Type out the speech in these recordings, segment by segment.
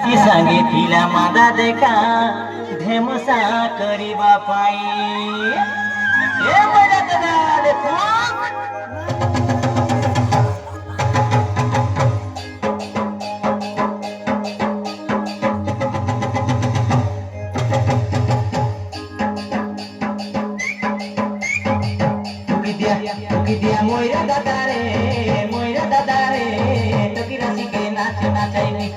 ती सांगितला माझा देखा धेमसा करिबा पाई ए मजा दादा Ukidia moira dadare toki rasi ke nache nachaini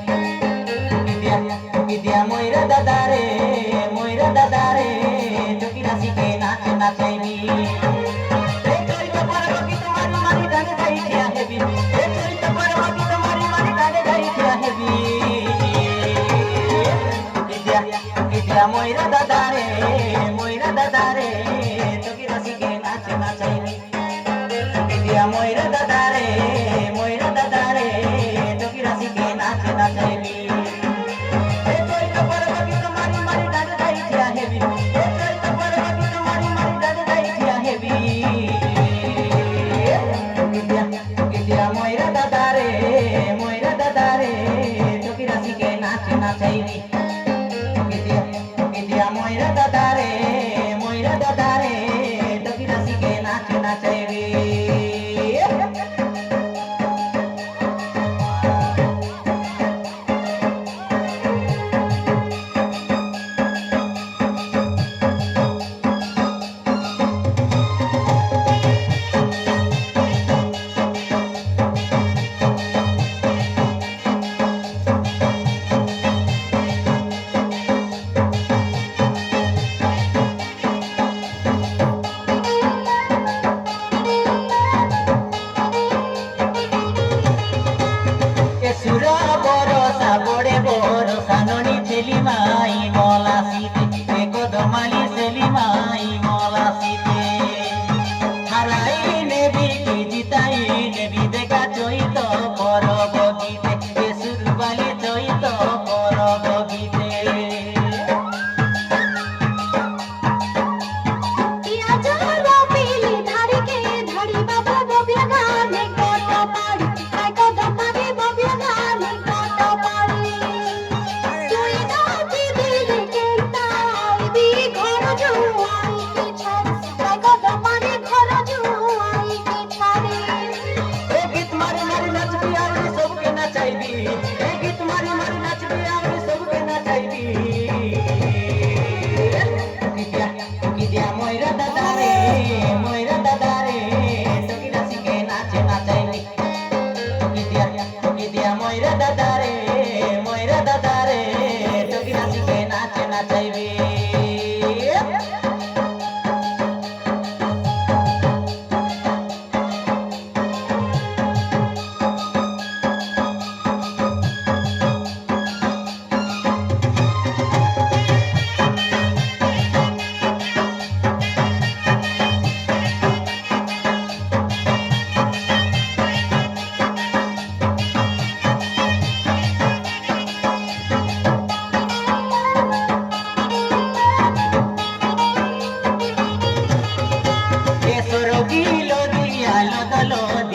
ukidia moira dadare toki rasi ke nache nachaini ei chorita parwa ki tumhari mani dane jai thia hebi ei chorita parwa ki tumhari mani dane jai thia hebi ukidia moira dadare toki rasi ke nache nachaini moira dadare toki rasi ke nache nachaini e chorita parwa ki tumhari mari dane jai thia hebi e chorita parwa ki tumhari mari dane jai thia hebi ukidia moira dadare toki rasi ke nache nachaini ukidia moira dadare toki rasi ke nache nachaini Sura borosa bore borosa noni selimai mola site eko domali selimai mola site harai nebi ki jitai nebi deka choito poro bogite esuru bali choito poro bogite moira dadare toki rasi ke nache nachaibi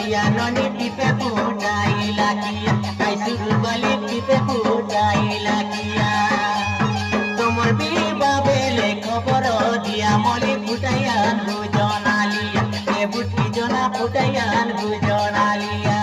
Dia noni tipe putai lakia kai suru bali tipe putai lakia tomor biba bele khobor dia moli putaian bujonalia e butti jona putaian bujonalia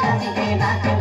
নাচিতে নাচিতে